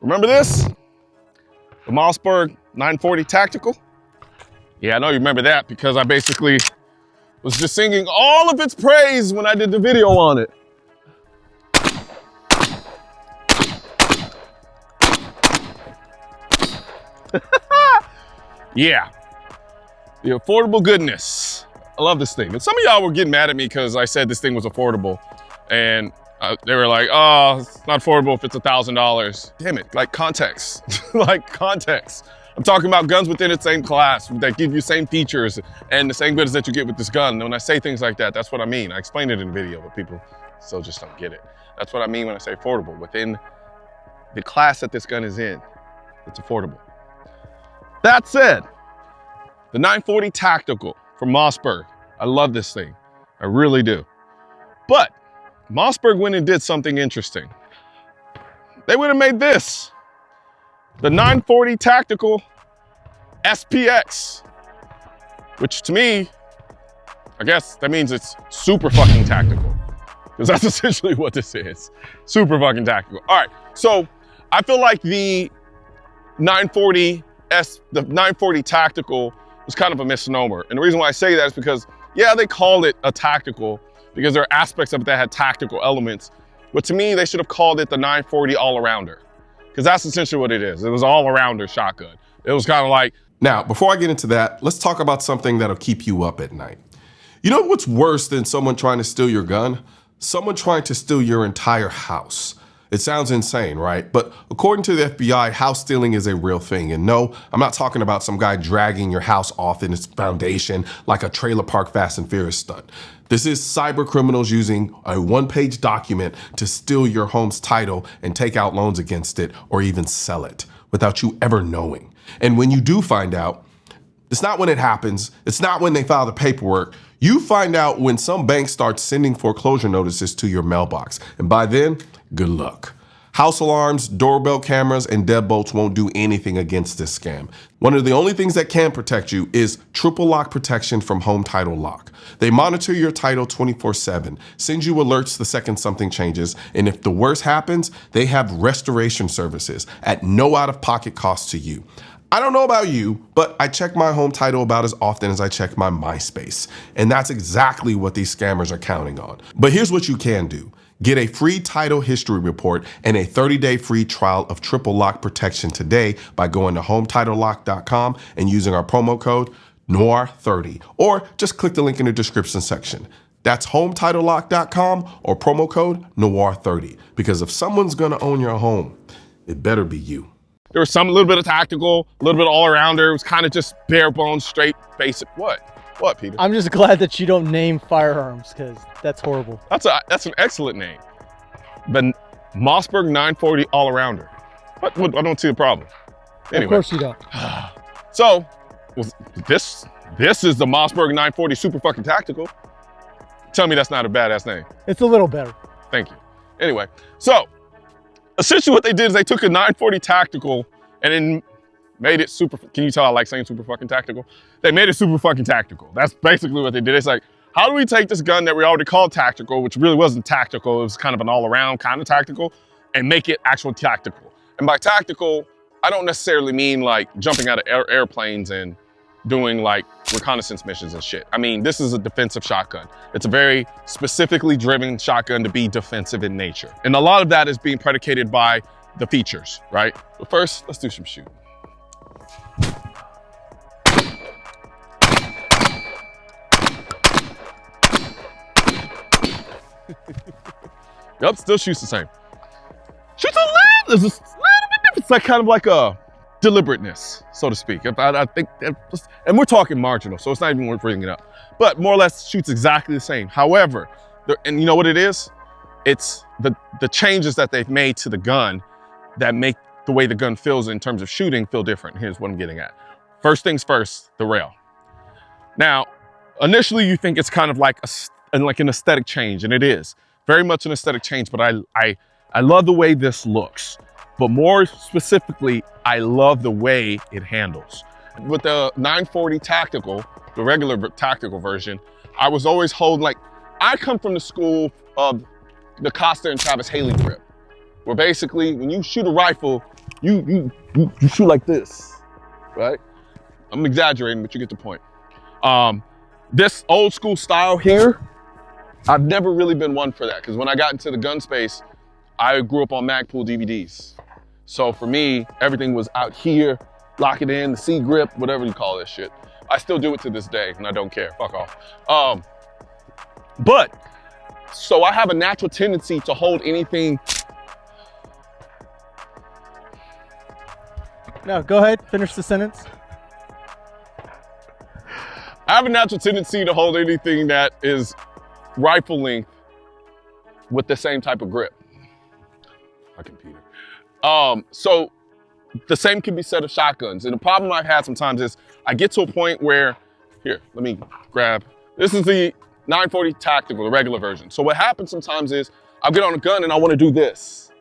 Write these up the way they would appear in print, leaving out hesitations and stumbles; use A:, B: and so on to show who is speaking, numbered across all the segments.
A: Remember this? The Mossberg 940 Tactical? Yeah, I know you remember that because I basically was just singing all of its praise when I did the video on it. Yeah, the affordable goodness. I love this thing. And some of y'all were getting mad at me because I said this thing was affordable. And they were like, oh, it's not affordable if it's $1,000. Damn it, like context, like context. I'm talking about guns within its same class that give you the same features and the same goods that you get with this gun. And when I say things like that, that's what I mean. I explained it in the video, but people still just don't get it. That's what I mean when I say affordable. Within the class that this gun is in, it's affordable. That said, the 940 Tactical from Mossberg, I love this thing. I really do. But Mossberg went and did something interesting. They would have made this, the 940 Tactical SPX, which to me, I guess that means it's super fucking tactical, because that's essentially what this is. Super fucking tactical. All right, so I feel like the 940 Tactical was kind of a misnomer. And the reason why I say that is because, yeah, they called it a tactical because there are aspects of it that had tactical elements. But to me, they should have called it the 940 all-arounder, because that's essentially what it is. It was all-arounder shotgun. It was kind of like...
B: Now, before I get into that, let's talk about something that'll keep you up at night. You know what's worse than someone trying to steal your gun? Someone trying to steal your entire house. It sounds insane, right? But according to the FBI, house stealing is a real thing. And no, I'm not talking about some guy dragging your house off in its foundation like a trailer park Fast and Furious stunt. This is cyber criminals using a one-page document to steal your home's title and take out loans against it or even sell it without you ever knowing. And when you do find out, it's not when it happens. It's not when they file the paperwork. You find out when some bank starts sending foreclosure notices to your mailbox. And by then, good luck. House alarms, doorbell cameras, and deadbolts won't do anything against this scam. One of the only things that can protect you is triple lock protection from Home Title Lock. They monitor your title 24/7, send you alerts the second something changes, and if the worst happens, they have restoration services at no out-of-pocket cost to you. I don't know about you, but I check my home title about as often as I check my MySpace. And that's exactly what these scammers are counting on. But here's what you can do. Get a free title history report and a 30-day free trial of triple lock protection today by going to HometitleLock.com and using our promo code Noir30, or just click the link in the description section. That's HometitleLock.com or promo code Noir30, because if someone's gonna own your home, it better be you.
A: There was a little bit of tactical, a little bit of all-arounder. It was kind of just bare bones, straight, basic. What? What, Peter?
C: I'm just glad that you don't name firearms, because that's horrible.
A: That's an excellent name. The Mossberg 940 all-arounder. What? I don't see the problem. Anyway.
C: Of course you don't.
A: So, this is the Mossberg 940 super fucking tactical. Tell me that's not a badass name.
C: It's a little better.
A: Thank you. Anyway, so essentially what they did is they took a 940 tactical and then made it super, can you tell I like saying super fucking tactical? They made it super fucking tactical. That's basically what they did. It's like, how do we take this gun that we already called tactical, which really wasn't tactical, it was kind of an all-around kind of tactical, and make it actual tactical? And by tactical, I don't necessarily mean like jumping out of airplanes and doing like reconnaissance missions and shit. I mean, this is a defensive shotgun. It's a very specifically driven shotgun to be defensive in nature. And a lot of that is being predicated by the features, right? But first, let's do some shooting. Yep, still shoots the same. Shoots there's a little bit different. It's like kind of like a deliberateness, so to speak. I think, and we're talking marginal, so it's not even worth bringing it up. But more or less shoots exactly the same. However, and you know what it is? It's the changes that they've made to the gun that make the way the gun feels in terms of shooting feel different. Here's what I'm getting at. First things first, the rail. Now, initially you think it's kind of like an aesthetic change, and it is very much an aesthetic change, but I love the way this looks. But more specifically, I love the way it handles. With the 940 Tactical, the regular tactical version, I was always holding, like, I come from the school of the Costa and Travis Haley grip, where basically when you shoot a rifle, you shoot like this, right? I'm exaggerating, but you get the point. This old school style here, I've never really been one for that, because when I got into the gun space, I grew up on Magpul DVDs. So for me, everything was out here, lock it in, the C-grip, whatever you call this shit. I still do it to this day, and I don't care, fuck off. So I have a natural tendency to hold anything.
C: No, go ahead, finish the sentence.
A: I have a natural tendency to hold anything that is rifle length with the same type of grip. My computer. So the same can be said of shotguns. And the problem I've had sometimes is I get to a point where, here, let me grab, this is the 940 Tactical, the regular version. So what happens sometimes is I'll get on a gun and I want to do this,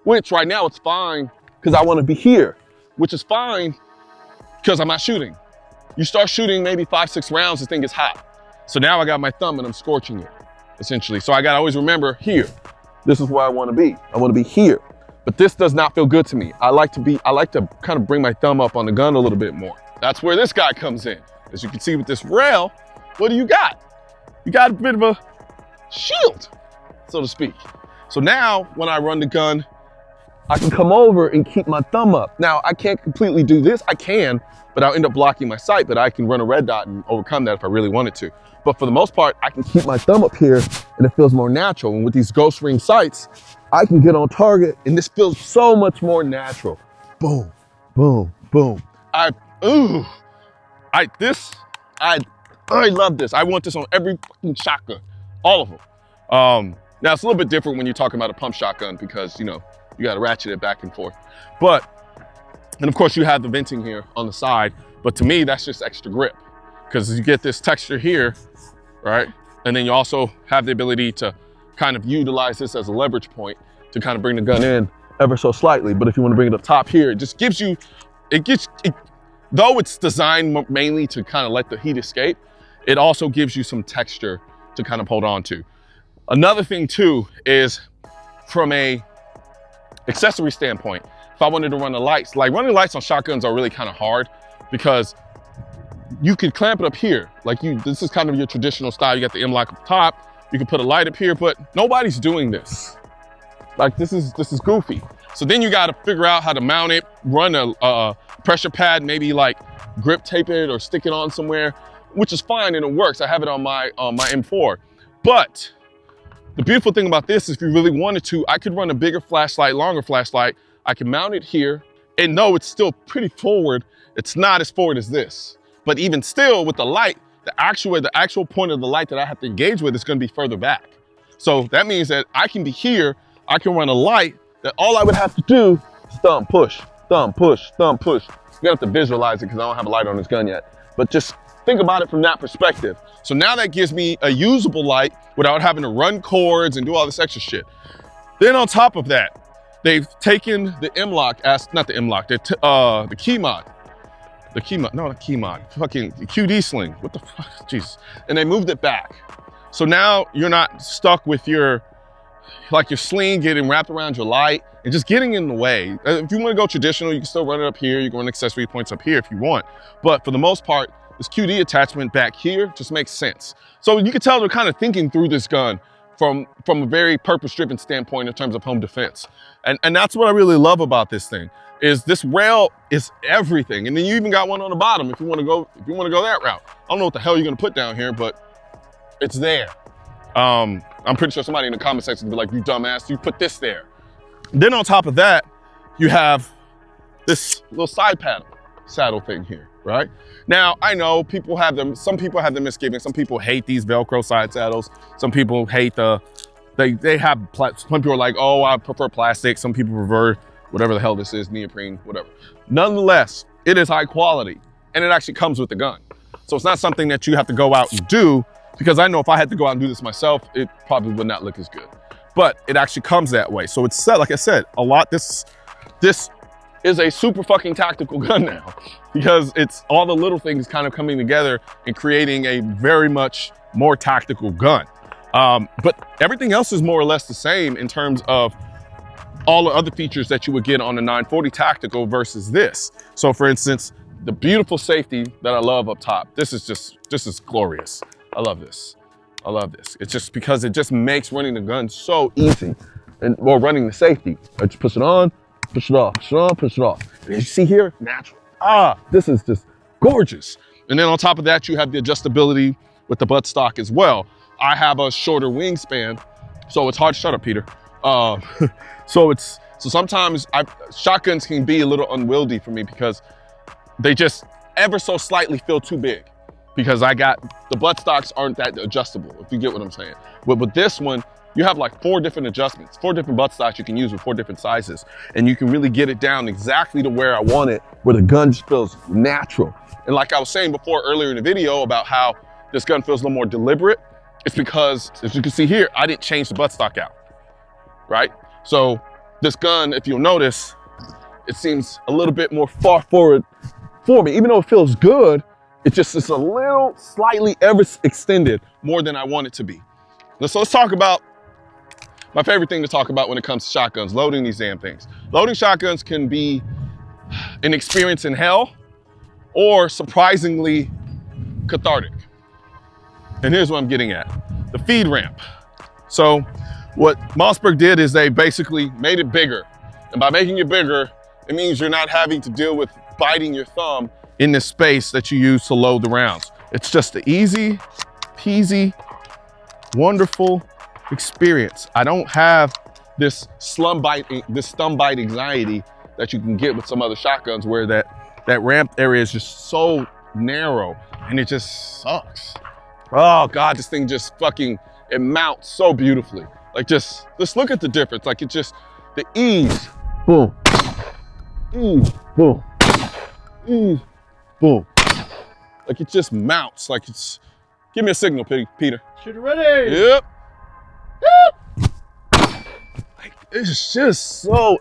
A: which right now it's fine because I want to be here, which is fine because I'm not shooting. You start shooting maybe 5-6 rounds, this thing gets hot. So now I got my thumb and I'm scorching it, essentially. So I gotta always remember here, this is where I wanna be. I wanna be here, but this does not feel good to me. I like to kind of bring my thumb up on the gun a little bit more. That's where this guy comes in. As you can see with this rail, what do you got? You got a bit of a shield, so to speak. So now when I run the gun, I can come over and keep my thumb up. Now I can't completely do this, I can, but I'll end up blocking my sight, but I can run a red dot and overcome that if I really wanted to. But for the most part, I can keep my thumb up here and it feels more natural. And with these ghost ring sights, I can get on target and this feels so much more natural. Boom, boom, boom. I love this. I want this on every fucking shotgun, all of them. Now it's a little bit different when you're talking about a pump shotgun because, you know, you got to ratchet it back and forth. And of course you have the venting here on the side, but to me, that's just extra grip because you get this texture here, right? And then you also have the ability to kind of utilize this as a leverage point to kind of bring the gun in ever so slightly. But if you want to bring it up top here, it just gives you, though it's designed mainly to kind of let the heat escape, it also gives you some texture to kind of hold on to. Another thing too is from a accessory standpoint, if I wanted to run the lights, like running lights on shotguns are really kind of hard because you could clamp it up here. This is kind of your traditional style. You got the M-lock up top, you can put a light up here, but nobody's doing this. Like this is goofy. So then you got to figure out how to mount it, run a pressure pad, maybe like grip tape it or stick it on somewhere, which is fine and it works. I have it on my M4. But the beautiful thing about this is if you really wanted to, I could run a bigger flashlight, longer flashlight. I can mount it here and no, it's still pretty forward. It's not as forward as this, but even still with the light, the actual point of the light that I have to engage with is going to be further back. So that means that I can be here. I can run a light that all I would have to do is thumb, push, thumb, push, thumb, push. You're gonna have to visualize it because I don't have a light on this gun yet, but just think about it from that perspective. So now that gives me a usable light without having to run cords and do all this extra shit. Then on top of that, they've taken the M-lock, not the M-lock, the key mod. Fucking QD sling. What the fuck, Jesus. And they moved it back. So now you're not stuck with your sling getting wrapped around your light and just getting in the way. If you want to go traditional, you can still run it up here. You can run accessory points up here if you want. But for the most part, this QD attachment back here just makes sense. So you can tell they're kind of thinking through this gun from a very purpose-driven standpoint in terms of home defense. And that's what I really love about this thing, is this rail is everything. And then you even got one on the bottom if you want to go that route. I don't know what the hell you're gonna put down here, but it's there. I'm pretty sure somebody in the comment section will be like, you dumbass, you put this there. Then on top of that, you have this little side saddle thing here, right? Now, I know some people have the misgivings. Some people hate these Velcro side saddles. Some people hate some people are like, oh, I prefer plastic. Some people prefer whatever the hell this is, neoprene, whatever. Nonetheless, it is high quality and it actually comes with the gun. So it's not something that you have to go out and do, because I know if I had to go out and do this myself, it probably would not look as good. But it actually comes that way. So it's set, like I said, a lot, this is a super fucking tactical gun now, because it's all the little things kind of coming together and creating a very much more tactical gun. But everything else is more or less the same in terms of all the other features that you would get on the 940 Tactical versus this. So for instance, the beautiful safety that I love up top. This is glorious. I love this. I love this. It's just because it just makes running the gun so easy. And well, running the safety. I just push it on, push it off, push it on, push it off. And you see here, natural. This is just gorgeous. And then on top of that, you have the adjustability with the buttstock as well. I have a shorter wingspan, so it's hard. Shut up, Peter. So sometimes shotguns can be a little unwieldy for me because they just ever so slightly feel too big because the buttstocks aren't that adjustable, if you get what I'm saying. With this one, you have like 4 different adjustments, 4 different buttstocks you can use with 4 different sizes, and you can really get it down exactly to where I want it, where the gun just feels natural. And like I was saying before earlier in the video about how this gun feels a little more deliberate, it's because, as you can see here, I didn't change the buttstock out, right? So this gun, if you'll notice, it seems a little bit more far forward for me. Even though it feels good, it's a little slightly ever extended more than I want it to be. So let's talk about my favorite thing to talk about when it comes to shotguns, loading these damn things. Loading shotguns can be an experience in hell or surprisingly cathartic. And here's what I'm getting at, the feed ramp. So what Mossberg did is they basically made it bigger. And by making it bigger, it means you're not having to deal with biting your thumb in the space that you use to load the rounds. It's just an easy peasy, wonderful experience. I don't have this thumb bite anxiety that you can get with some other shotguns where that ramp area is just so narrow and it just sucks. Oh God, this thing just it mounts so beautifully. Like just look at the difference. Like it's just the ease, boom, ease, boom, ease, boom. Like it just mounts. Like give me a signal, Peter.
C: Shoot ready.
A: Yep. Like it's just so,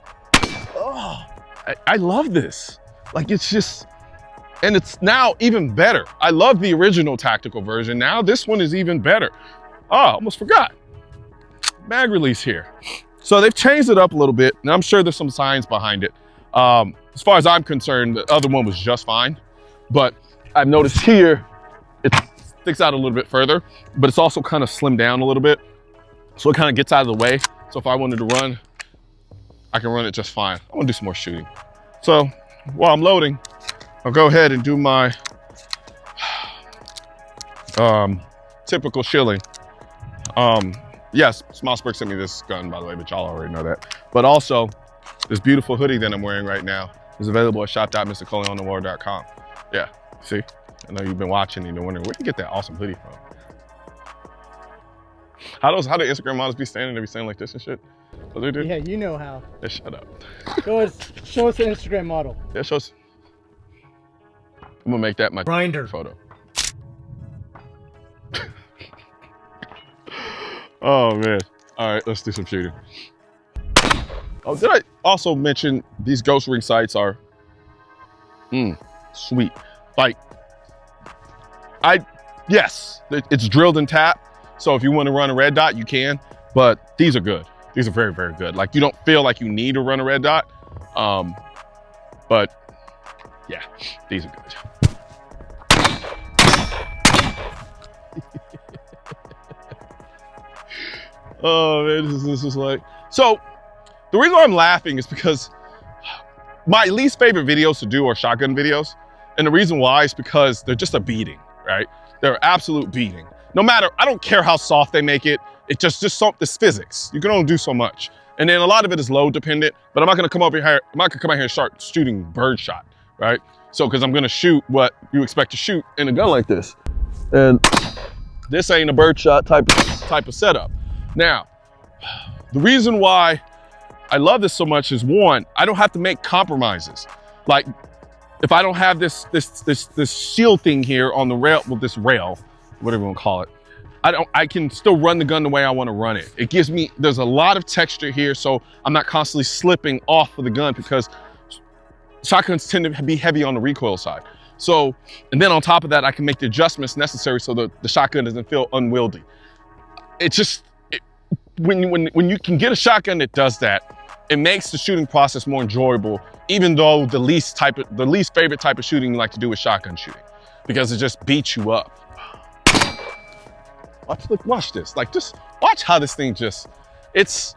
A: I love this. Like it's just, and it's now even better. I love the original tactical version. Now this one is even better. Oh, almost forgot. Mag release here. So they've changed it up a little bit, and I'm sure there's some science behind it. As far as I'm concerned, the other one was just fine, but I've noticed here, it sticks out a little bit further, but it's also kind of slimmed down a little bit. So it kind of gets out of the way. So if I wanted to run, I can run it just fine. I want to do some more shooting. So while I'm loading, I'll go ahead and do my typical shilling. Yes, Mossberg sent me this gun, by the way, but y'all already know that. But also, this beautiful hoodie that I'm wearing right now is available at shop.mrcolionnoir.com. Yeah, see? I know you've been watching and you're wondering, where did you get that awesome hoodie from? How do Instagram models be standing? They be saying like this and shit? What they do?
C: Yeah, you know how.
A: Yeah, shut up.
C: Show us the Instagram model.
A: Yeah, show us. I'm gonna make that my
C: Grinder
A: photo. Oh man. All right, let's do some shooting. Oh, did I also mention these ghost ring sights are sweet. Like, yes, it's drilled and tapped. So if you want to run a red dot, you can, but these are good. These are very, very good. Like you don't feel like you need to run a red dot. But yeah, these are good. Oh man, this is like, so the reason why I'm laughing is because my least favorite videos to do are shotgun videos. And the reason why is because they're just a beating, right? They're an absolute beating. No matter, I don't care how soft they make it. It just it's physics. You can only do so much. And then a lot of it is load dependent, but I'm not gonna come over here, I'm not gonna come out here and start shooting bird shot, right? So, cause I'm gonna shoot what you expect to shoot in a gun like this. And this ain't a bird shot type of setup. Now, the reason why I love this so much is one, I don't have to make compromises. Like if I don't have this shield thing here on the rail, well, this rail, whatever you want to call it, I can still run the gun the way I want to run it. It gives me, there's a lot of texture here, so I'm not constantly slipping off of the gun because shotguns tend to be heavy on the recoil side. So, and then on top of that, I can make the adjustments necessary so that the shotgun doesn't feel unwieldy. It's just, when you can get a shotgun that does that, it makes the shooting process more enjoyable, even though the least favorite type of shooting you like to do is shotgun shooting, because it just beats you up. Watch this. Like, just watch how this thing just, it's,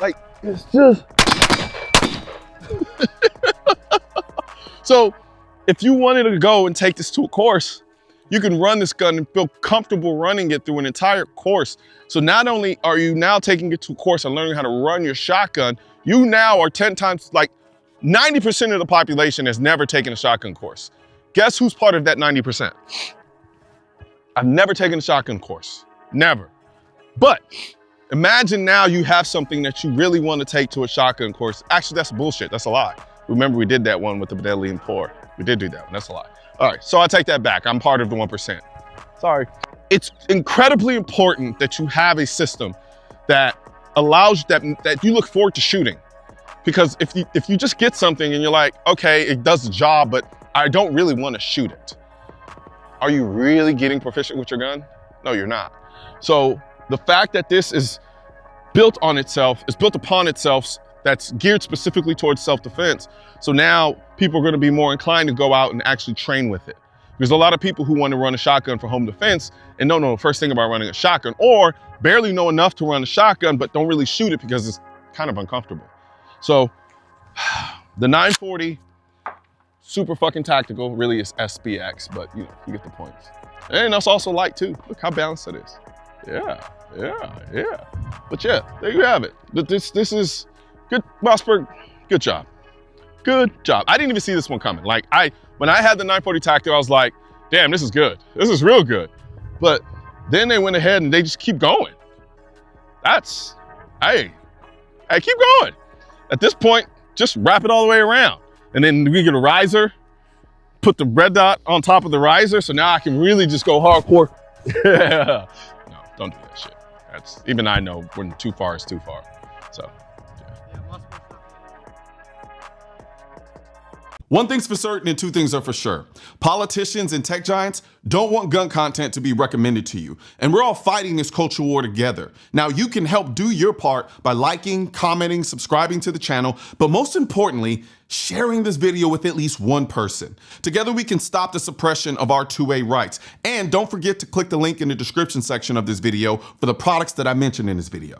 A: like, it's just. So if you wanted to go and take this to a course, you can run this gun and feel comfortable running it through an entire course. So not only are you now taking it to a course and learning how to run your shotgun, you now are 10 times, like 90% of the population has never taken a shotgun course. Guess who's part of that 90%? I've never taken a shotgun course, never. But imagine now you have something that you really want to take to a shotgun course. Actually, that's bullshit, that's a lie. Remember, we did that one with the deadly and poor. We did do that one, that's a lie. All right, so I take that back. I'm part of the 1%. Sorry. It's incredibly important that you have a system that allows that you look forward to shooting. Because if you just get something and you're like, okay, it does the job, but I don't really want to shoot it. Are you really getting proficient with your gun? No, you're not. So the fact that this is built upon itself, that's geared specifically towards self-defense. So now people are going to be more inclined to go out and actually train with it. There's a lot of people who want to run a shotgun for home defense and don't know the first thing about running a shotgun, or barely know enough to run a shotgun, but don't really shoot it because it's kind of uncomfortable. So the 940, super fucking tactical, really is SPX, but you know, you get the points. And that's also light too. Look how balanced it is. Yeah. But yeah, there you have it. This is good, Mossberg, good job. Good job. I didn't even see this one coming. Like when I had the 940 tactical, I was like, damn, this is good. This is real good. But then they went ahead and they just keep going. Hey, keep going. At this point, just wrap it all the way around. And then we get a riser, put the red dot on top of the riser, so now I can really just go hardcore. Yeah. No, don't do that shit. Even I know when too far is too far. So, yeah.
B: One thing's for certain and two things are for sure. Politicians and tech giants don't want gun content to be recommended to you. And we're all fighting this culture war together. Now you can help do your part by liking, commenting, subscribing to the channel, but most importantly, sharing this video with at least one person. Together we can stop the suppression of our 2A rights. And don't forget to click the link in the description section of this video for the products that I mentioned in this video.